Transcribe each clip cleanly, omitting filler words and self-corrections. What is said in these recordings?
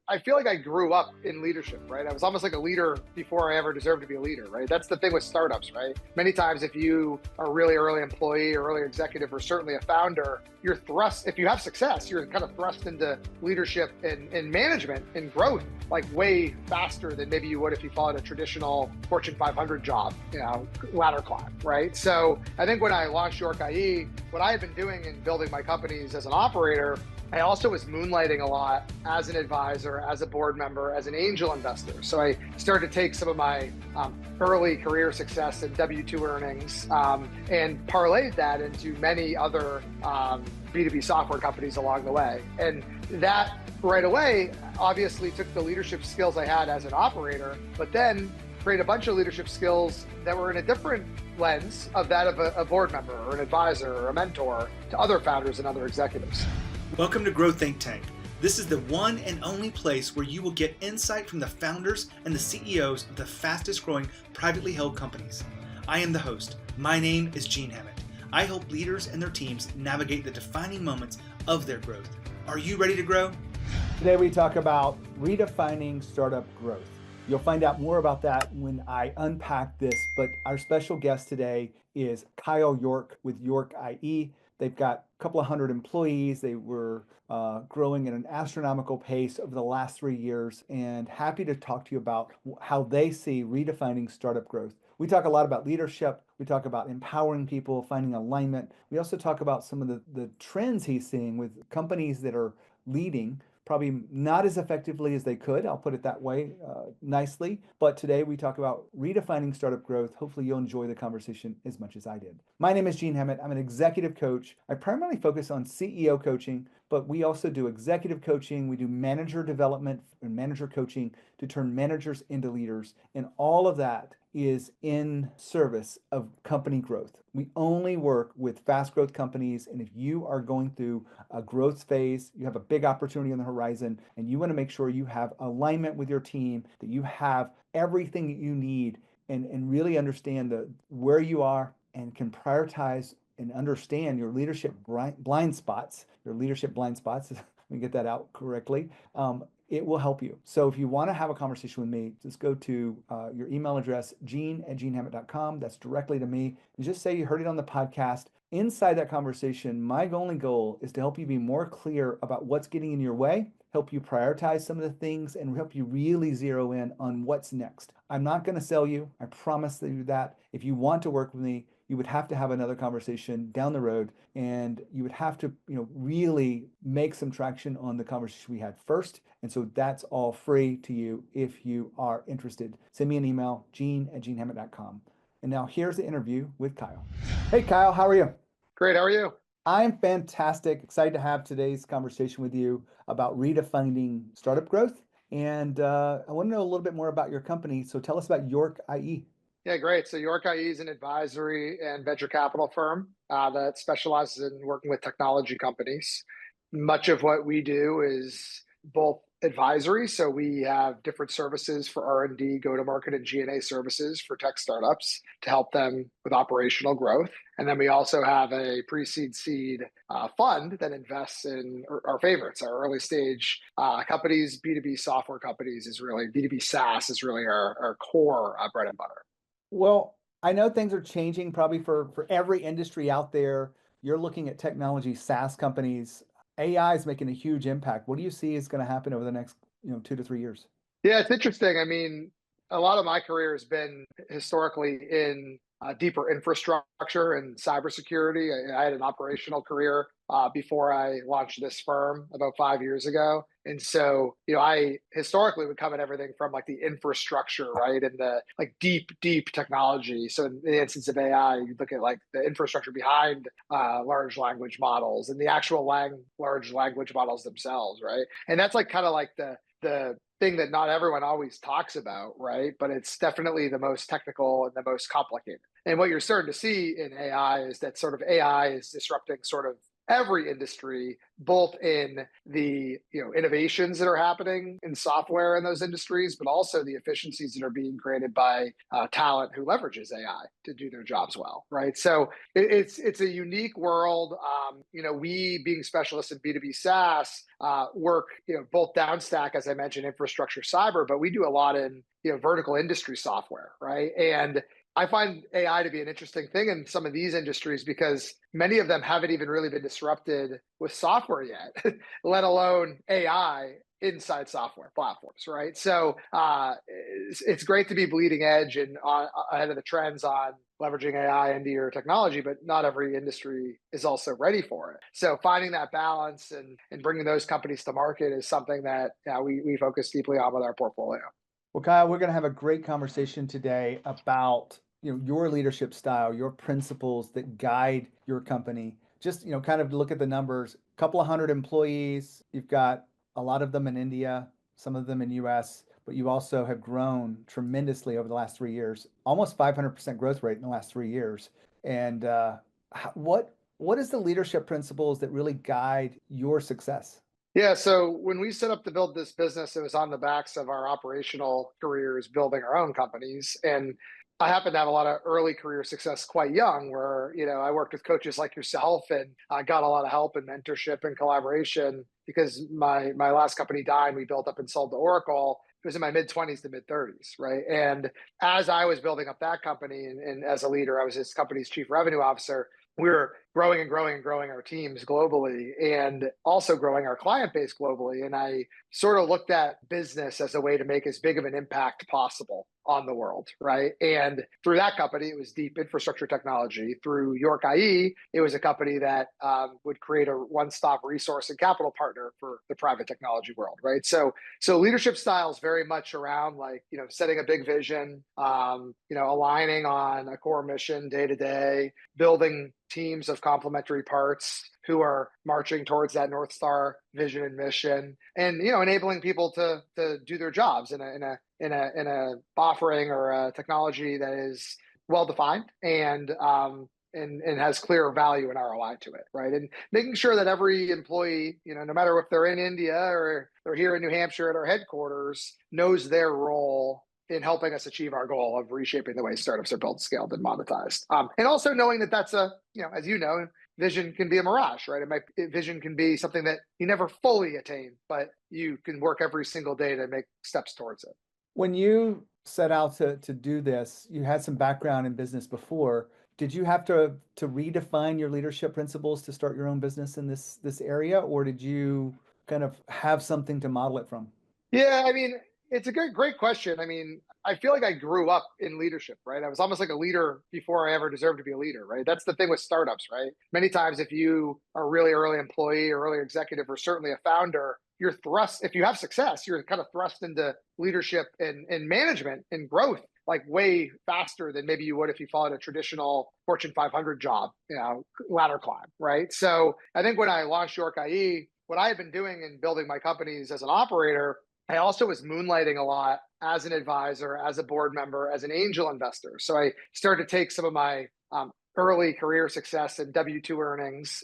I feel like I grew up in leadership, right? I was almost like a leader before I ever deserved to be a leader, right? That's the thing with startups, right? Many times, if you are a really early employee or early executive, or certainly a founder, you're thrust, if you have success, you're kind of thrust into leadership and management and growth, like way faster than maybe you would if you followed a traditional Fortune 500 job, ladder climb, right? So I think when I launched York IE, what I had been doing in building my companies as an operator, I also was moonlighting a lot as an advisor, as a board member, as an angel investor. So I started to take some of my early career success and W-2 earnings and parlayed that into many other B2B software companies along the way. And that right away obviously took the leadership skills I had as an operator, but then create a bunch of leadership skills that were in a different lens of that of a board member or an advisor or a mentor to other founders and other executives. Welcome to Grow Think Tank. This is the one and only place where you will get insight from the founders and the CEOs of the fastest growing privately held companies. I am the host. My name is Gene Hammett. I help leaders and their teams navigate the defining moments of their growth. Are you ready to grow? Today we talk about redefining startup growth. You'll find out more about that when I unpack this, but our special guest today is Kyle York with York IE. They've got a couple of hundred employees. They were growing at an astronomical pace over the last 3 years, and happy to talk to you about how they see redefining startup growth. We talk a lot about leadership. We talk about empowering people, finding alignment. We also talk about some of the trends he's seeing with companies that are leading, probably not as effectively as they could. I'll put it that way nicely. But today we talk about redefining startup growth. Hopefully you'll enjoy the conversation as much as I did. My name is Gene Hammett. I'm an executive coach. I primarily focus on CEO coaching, but we also do executive coaching. We do manager development and manager coaching to turn managers into leaders. And all of that is in service of company growth. We only work with fast growth companies. And if you are going through a growth phase, you have a big opportunity on the horizon, and you want to make sure you have alignment with your team, that you have everything that you need and really understand where you are and can prioritize and understand your leadership blind spots, let me get that out correctly. It will help you. So if you want to have a conversation with me, just go to your email address, gene@genehammett.com. That's directly to me. And just say you heard it on the podcast. Inside that conversation, my only goal is to help you be more clear about what's getting in your way, help you prioritize some of the things, and help you really zero in on what's next. I'm not going to sell you. I promise you that. If you want to work with me, you would have to have another conversation down the road, and you would have to, really make some traction on the conversation we had first. And so that's all free to you if you are interested. Send me an email, gene@genehammett.com. And now here's the interview with Kyle. Hey, Kyle, how are you? Great. How are you? I'm fantastic. Excited to have today's conversation with you about redefining startup growth. And I want to know a little bit more about your company. So tell us about York IE. Yeah, great. So York IE is an advisory and venture capital firm that specializes in working with technology companies. Much of what we do is both advisory. So we have different services for R&D, go-to-market, and G&A services for tech startups to help them with operational growth. And then we also have a pre-seed seed fund that invests in our favorites, our early stage companies. B2B software companies is really, B2B SaaS is really our core bread and butter. Well, I know things are changing probably for every industry out there. You're looking at technology, SaaS companies. AI is making a huge impact. What do you see is going to happen over the next, 2 to 3 years? Yeah, it's interesting. I mean, a lot of my career has been historically in deeper infrastructure and cybersecurity. I had an operational career before I launched this firm about 5 years ago. And so, I historically would come at everything from like the infrastructure, right? And the like deep technology. So in the instance of AI, you look at like the infrastructure behind large language models and the actual large language models themselves, right? And that's like kind of like the thing that not everyone always talks about, right? But it's definitely the most technical and the most complicated. And what you're starting to see in AI is that sort of AI is disrupting sort of every industry, both in the innovations that are happening in software in those industries, but also the efficiencies that are being created by talent who leverages AI to do their jobs well, right? So it's a unique world. We being specialists in B2B SaaS work both downstack, as I mentioned, infrastructure, cyber, but we do a lot in vertical industry software, right? And I find AI to be an interesting thing in some of these industries because many of them haven't even really been disrupted with software yet, let alone AI inside software platforms, right? So it's great to be bleeding edge and ahead of the trends on leveraging AI into your technology, but not every industry is also ready for it. So finding that balance and bringing those companies to market is something that we focus deeply on with our portfolio. Well, Kyle, we're going to have a great conversation today about your leadership style, your principles that guide your company. Just kind of look at the numbers. A couple of hundred employees. You've got a lot of them in India, some of them in US, but you also have grown tremendously over the last 3 years, almost 500% growth rate in the last 3 years. And what is the leadership principles that really guide your success? Yeah, so when we set up to build this business, it was on the backs of our operational careers building our own companies. And I happen to have a lot of early career success quite young, where I worked with coaches like yourself, and I got a lot of help and mentorship and collaboration because my last company, Dine, we built up and sold to Oracle. It was in my mid-20s to mid-30s, right? And as I was building up that company and as a leader, I was this company's chief revenue officer. We were growing and growing and growing our teams globally and also growing our client base globally. And I sort of looked at business as a way to make as big of an impact possible on the world, right? And through that company, it was deep infrastructure technology. Through York IE, it was a company that would create a one-stop resource and capital partner for the private technology world, right? So leadership style is very much around setting a big vision, aligning on a core mission day to day, building teams of complementary parts who are marching towards that North Star vision and mission, and enabling people to do their jobs in a offering or a technology that is well defined and has clear value and ROI to it, right? And making sure that every employee, no matter if they're in India or they're here in New Hampshire at our headquarters, knows their role in helping us achieve our goal of reshaping the way startups are built, scaled, and monetized. And also knowing that that's as vision can be a mirage, right? Vision can be something that you never fully attain, but you can work every single day to make steps towards it. When you set out to do this, you had some background in business before. Did you have to redefine your leadership principles to start your own business in this area, or did you kind of have something to model it from? Yeah, it's a great question. I feel like I grew up in leadership, right? I was almost like a leader before I ever deserved to be a leader, right? That's the thing with startups, right? Many times, if you are a really early employee or early executive, or certainly a founder, you're thrust, if you have success, you're kind of thrust into leadership and management and growth, like way faster than maybe you would if you followed a traditional Fortune 500 job, ladder climb, right? So I think when I launched York IE, what I had been doing in building my companies as an operator, I also was moonlighting a lot as an advisor, as a board member, as an angel investor. So I started to take some of my early career success and W-2 earnings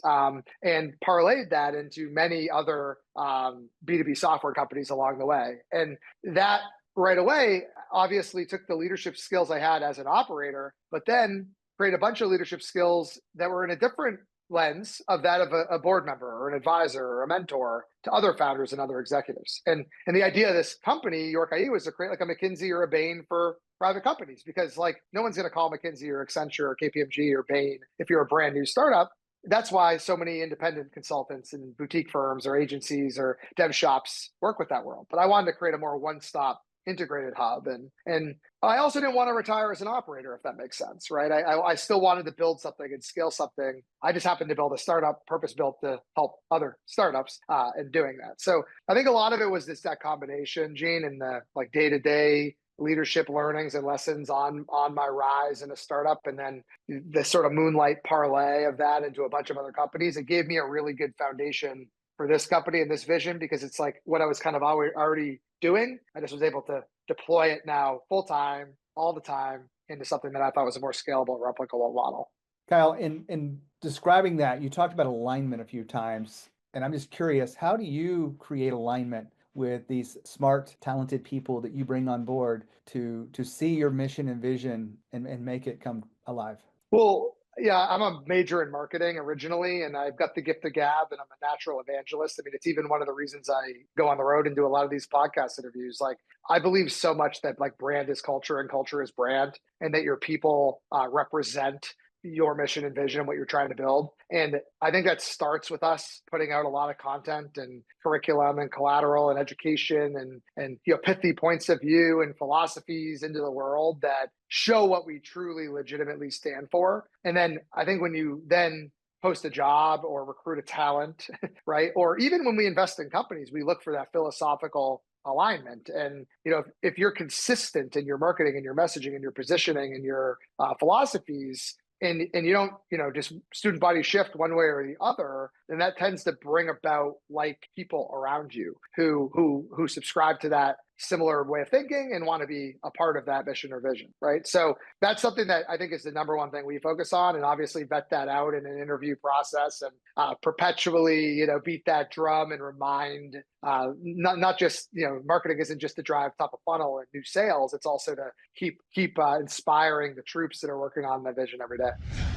and parlayed that into many other B2B software companies along the way. And that right away obviously took the leadership skills I had as an operator, but then create a bunch of leadership skills that were in a different lens of that of a board member or an advisor or a mentor to other founders and other executives. And the idea of this company, York IE, was to create like a McKinsey or a Bain for private companies, because no one's going to call McKinsey or Accenture or KPMG or Bain if you're a brand new startup. That's why so many independent consultants and boutique firms or agencies or dev shops work with that world. But I wanted to create a more one-stop integrated hub. And I also didn't want to retire as an operator, if that makes sense, right? I still wanted to build something and scale something. I just happened to build a startup purpose-built to help other startups in doing that. So I think a lot of it was that combination, Gene, and the day-to-day leadership learnings and lessons on my rise in a startup, and then the sort of moonlight parlay of that into a bunch of other companies. It gave me a really good foundation for this company and this vision, because it's like what I was kind of already doing. I just was able to deploy it now full time, all the time, into something that I thought was a more scalable, replicable model. Kyle, in describing that, you talked about alignment a few times, and I'm just curious, how do you create alignment with these smart, talented people that you bring on board to see your mission and vision and make it come alive? Well, yeah, I'm a major in marketing originally, and I've got the gift of gab, and I'm a natural evangelist. I mean, it's even one of the reasons I go on the road and do a lot of these podcast interviews. Like, I believe so much that like brand is culture and culture is brand, and that your people represent your mission and vision, what you're trying to build. And I think that starts with us putting out a lot of content and curriculum and collateral and education and pithy points of view and philosophies into the world that show what we truly legitimately stand for. And then I think when you then post a job or recruit a talent, right? Or even when we invest in companies, we look for that philosophical alignment. And if you're consistent in your marketing and your messaging and your positioning and your philosophies, and you don't just student body shift one way or the other, then that tends to bring about like people around you who subscribe to that similar way of thinking and want to be a part of that mission or vision, right? So that's something that I think is the number one thing we focus on, and obviously vet that out in an interview process and perpetually beat that drum and remind not just marketing isn't just to drive top of funnel and new sales, it's also to keep inspiring the troops that are working on the vision every day.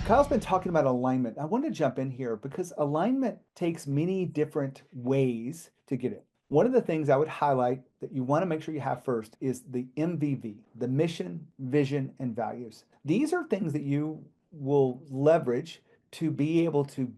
Kyle's been talking about alignment. I want to jump in here because alignment takes many different ways to get it. One of the things I would highlight that you want to make sure you have first is the MVV, the mission, vision, and values. These are things that you will leverage to be able to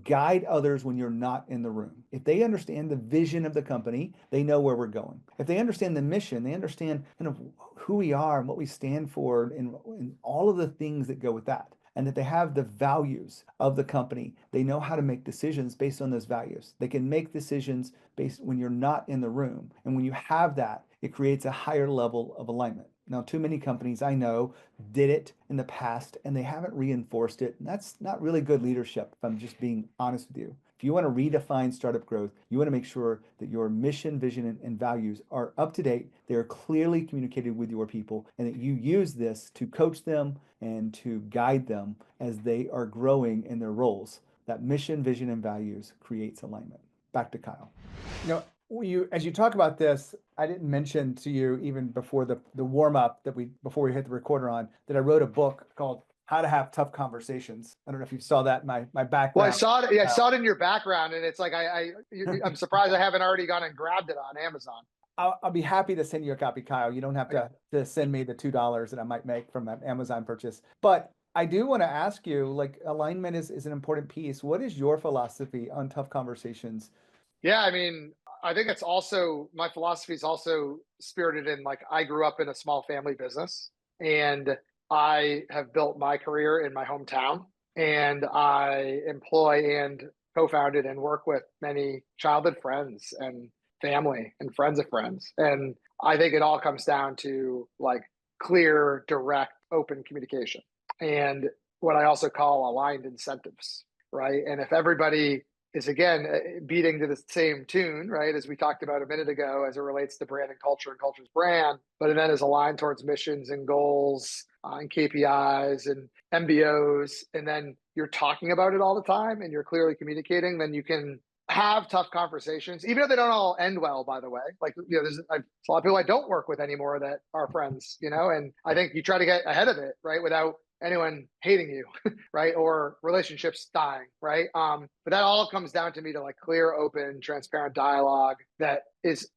guide others when you're not in the room. If they understand the vision of the company, they know where we're going. If they understand the mission, they understand kind of who we are and what we stand for and all of the things that go with that. And that they have the values of the company. They know how to make decisions based on those values. They can make decisions based when you're not in the room. And when you have that, it creates a higher level of alignment. Now, too many companies I know did it in the past and they haven't reinforced it. And that's not really good leadership, if I'm just being honest with you. If you want to redefine startup growth, you want to make sure that your mission, vision, and values are up to date. They are clearly communicated with your people, and that you use this to coach them and to guide them as they are growing in their roles. That mission, vision, and values creates alignment. Back to Kyle. As you talk about this, I didn't mention to you even before the warm up before we hit the recorder on that I wrote a book called How to Have Tough Conversations. I don't know if you saw that in my background. Well, I saw it. Yeah, I saw it in your background, and it's like I'm surprised I haven't already gone and grabbed it on Amazon. I'll be happy to send you a copy, Kyle. You don't have to send me the $2 that I might make from an Amazon purchase. But I do want to ask you, like, alignment is an important piece. What is your philosophy on tough conversations? Yeah, I mean, I think it's also my philosophy is also spirited in like I grew up in a small family business, and I have built my career in my hometown, and I employ and co-founded and work with many childhood friends and family and friends of friends. And I think it all comes down to like clear, direct, open communication and what I also call aligned incentives, right? And if everybody is again beating to the same tune, right, as we talked about a minute ago, as it relates to brand and culture's brand, but it then is aligned towards missions and goals and KPIs and MBOs, and then you're talking about it all the time and you're clearly communicating, then you can have tough conversations, even if they don't all end well, by the way. Like, there's a lot of people I don't work with anymore that are friends, and I think you try to get ahead of it, right, without anyone hating you, right? Or relationships dying, right? But that all comes down to me to like clear, open, transparent dialogue that is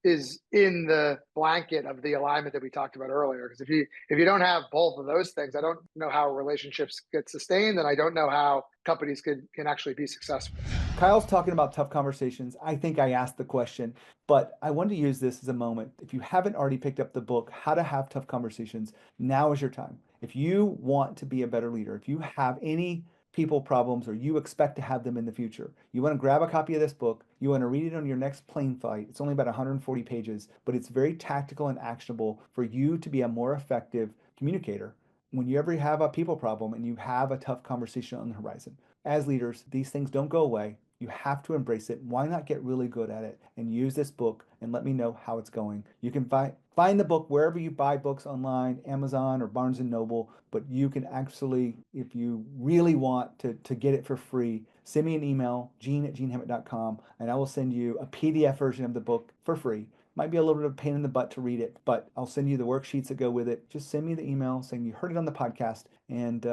in the blanket of the alignment that we talked about earlier. Because if you don't have both of those things, I don't know how relationships get sustained, and I don't know how companies can actually be successful. Kyle's talking about tough conversations. I think I asked the question, but I want to use this as a moment. If you haven't already picked up the book, How to Have Tough Conversations, now is your time. If you want to be a better leader, if you have any people problems or you expect to have them in the future, you want to grab a copy of this book, you want to read it on your next plane flight. It's only about 140 pages, but it's very tactical and actionable for you to be a more effective communicator when you ever have a people problem and you have a tough conversation on the horizon. As leaders, these things don't go away. You have to embrace it. Why not get really good at it and use this book and let me know how it's going? You can find the book wherever you buy books online, Amazon or Barnes and Noble, but you can actually, if you really want to get it for free, send me an email, gene@genehammett.com, and I will send you a PDF version of the book for free. Might be a little bit of a pain in the butt to read it, but I'll send you the worksheets that go with it. Just send me the email saying you heard it on the podcast, and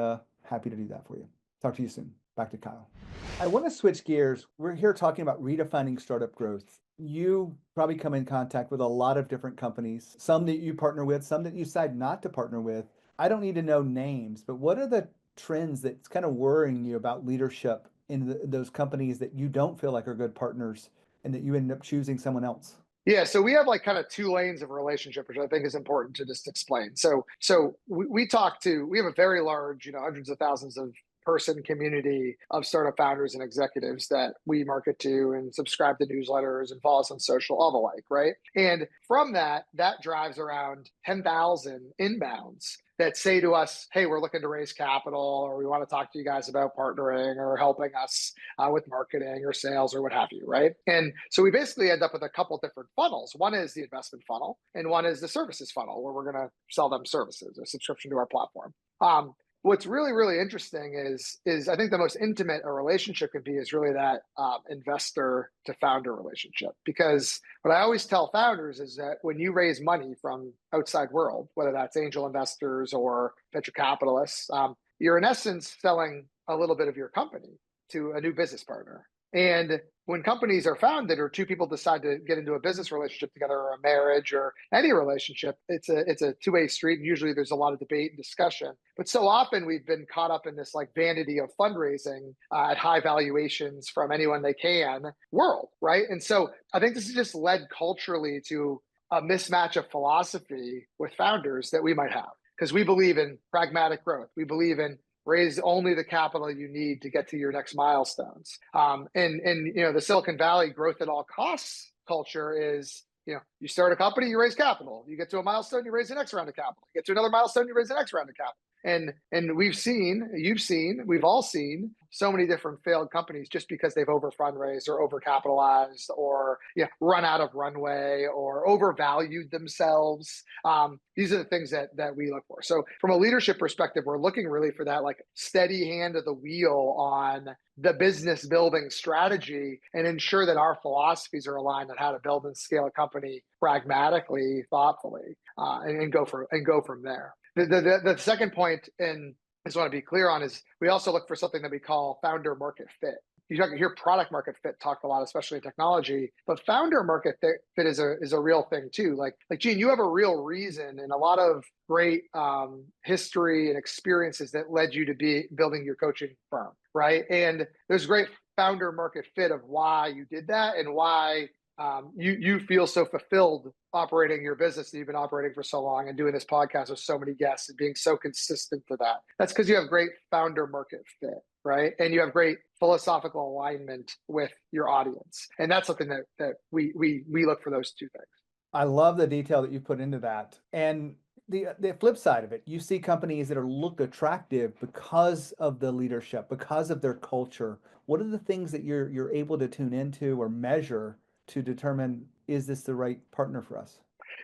happy to do that for you. Talk to you soon. Back to Kyle. I want to switch gears. We're here talking about redefining startup growth. You probably come in contact with a lot of different companies, some that you partner with, some that you decide not to partner with. I don't need to know names, but what are the trends that's kind of worrying you about leadership in those companies that you don't feel like are good partners and that you end up choosing someone else? Yeah, so we have like kind of two lanes of relationship, which I think is important to just explain. So we have a very large, hundreds of thousands of person community of startup founders and executives that we market to and subscribe to newsletters and follow us on social, all the like, right? And from that drives around 10,000 inbounds that say to us, hey, we're looking to raise capital, or we want to talk to you guys about partnering or helping us with marketing or sales or what have you, right? And so we basically end up with a couple different funnels. One is the investment funnel, and one is the services funnel, where we're going to sell them services, a subscription to our platform. What's really, really interesting is I think the most intimate a relationship can be is really that investor to founder relationship. Because what I always tell founders is that when you raise money from outside world, whether that's angel investors or venture capitalists, you're in essence selling a little bit of your company to a new business partner. And when companies are founded or two people decide to get into a business relationship together or a marriage or any relationship, it's a two-way street. And usually there's a lot of debate and discussion. But so often we've been caught up in this like vanity of fundraising at high valuations from anyone they can world, right? And so I think this has just led culturally to a mismatch of philosophy with founders that we might have. Because we believe in pragmatic growth. We believe in raise only the capital you need to get to your next milestones. And the Silicon Valley growth at all costs culture is, you start a company, you raise capital. You get to a milestone, you raise the next round of capital. You get to another milestone, you raise the next round of capital. And we've all seen so many different failed companies just because they've over fundraised or over capitalized or run out of runway or overvalued themselves. These are the things that we look for. So from a leadership perspective, we're looking really for that like steady hand of the wheel on the business building strategy and ensure that our philosophies are aligned on how to build and scale a company pragmatically, thoughtfully, and go from there. The second point, and I just want to be clear on, is we also look for something that we call founder market fit. You hear product market fit talked a lot, especially in technology, but founder market fit is a real thing too. Like Gene, you have a real reason and a lot of great history and experiences that led you to be building your coaching firm, right? And there's great founder market fit of why you did that and why you feel so fulfilled operating your business that you've been operating for so long and doing this podcast with so many guests and being so consistent to that. That's because you have great founder market fit, right? And you have great philosophical alignment with your audience. And that's something that we look for, those two things. I love the detail that you put into that. And the flip side of it, you see companies that look attractive because of the leadership, because of their culture. What are the things that you're able to tune into or measure to determine, is this the right partner for us?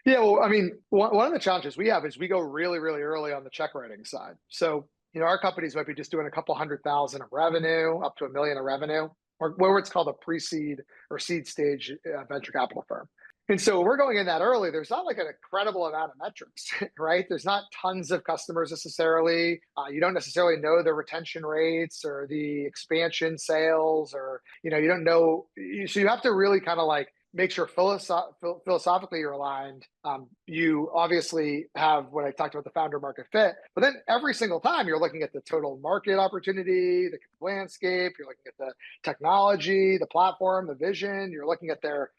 Yeah, well, I mean, one of the challenges we have is we go really, really early on the check writing side. So, our companies might be just doing a couple 100,000 of revenue, up to $1 million of revenue, or where it's called a pre-seed or seed stage venture capital firm. And so we're going in that early. There's not like an incredible amount of metrics, right? There's not tons of customers necessarily. You don't necessarily know the retention rates or the expansion sales, or, you don't know. So you have to really kind of like make sure philosophically you're aligned. You obviously have what I talked about, the founder market fit, but then every single time you're looking at the total market opportunity, the landscape, you're looking at the technology, the platform, the vision, you're looking at their,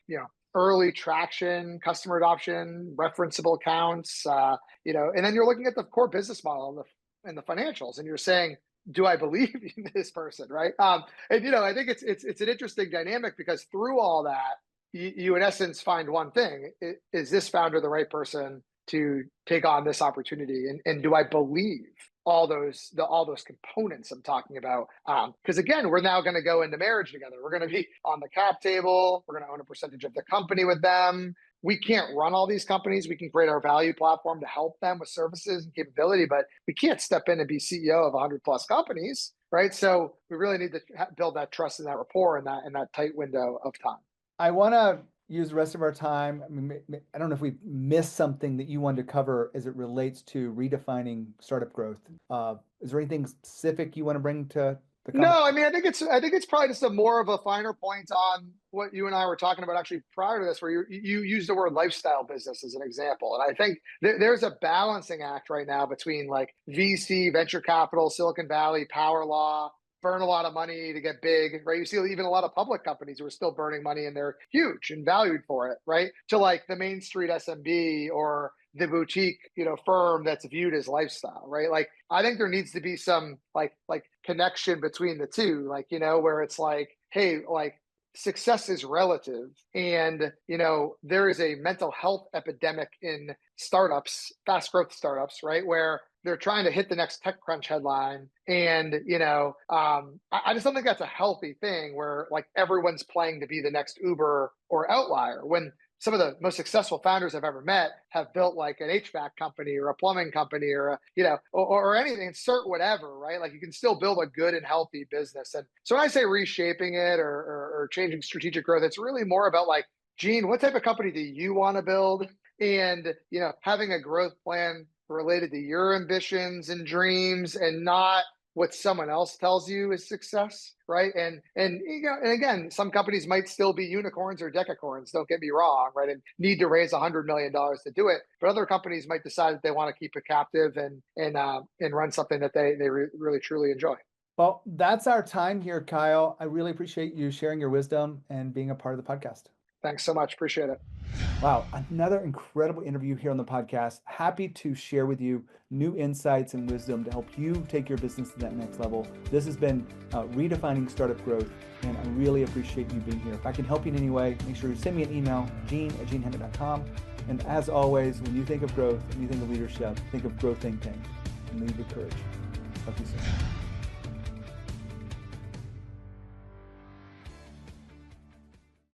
early traction, customer adoption, referenceable accounts, and then you're looking at the core business model and the financials, and you're saying, do I believe in this person, right? And I think it's an interesting dynamic because through all that, you in essence find one thing: is this founder the right person to take on this opportunity, and do I believe all those components I'm talking about. Because again, we're now going to go into marriage together. We're going to be on the cap table. We're going to own a percentage of the company with them. We can't run all these companies. We can create our value platform to help them with services and capability, but we can't step in and be CEO of 100 plus companies, right? So we really need to build that trust and that rapport in that tight window of time. I want to use the rest of our time. I mean, I don't know if we missed something that you wanted to cover as it relates to redefining startup growth. Is there anything specific you want to bring to the conversation? No, I mean, I think it's probably just a more of a finer point on what you and I were talking about actually prior to this, where you used the word lifestyle business as an example. And I think there's a balancing act right now between like VC, venture capital, Silicon Valley, power law, burn a lot of money to get big, right? You see even a lot of public companies who are still burning money and they're huge and valued for it, right? To like the Main Street SMB or the boutique, firm that's viewed as lifestyle, right? Like, I think there needs to be some like connection between the two, like, where it's like, hey, like success is relative. And, there is a mental health epidemic in startups, fast growth startups, right? Where they're trying to hit the next TechCrunch headline. And, I just don't think that's a healthy thing where like everyone's playing to be the next Uber or outlier, when some of the most successful founders I've ever met have built like an HVAC company or a plumbing company or or anything, insert whatever, right? Like you can still build a good and healthy business. And so when I say reshaping it or changing strategic growth, it's really more about like, Gene, what type of company do you want to build? And, having a growth plan related to your ambitions and dreams and not what someone else tells you is success, right? And again, some companies might still be unicorns or decacorns, don't get me wrong, right? And need to raise $100 million to do it. But other companies might decide that they want to keep it captive and run something that they really truly enjoy. Well, that's our time here, Kyle. I really appreciate you sharing your wisdom and being a part of the podcast. Thanks so much. Appreciate it. Wow, another incredible interview here on the podcast. Happy to share with you new insights and wisdom to help you take your business to that next level. This has been Redefining Startup Growth, and I really appreciate you being here. If I can help you in any way, make sure you send me an email, gene@genehammett.com. And as always, when you think of growth and you think of leadership, think of Growth Think Tank and lead with courage. Talk to you soon.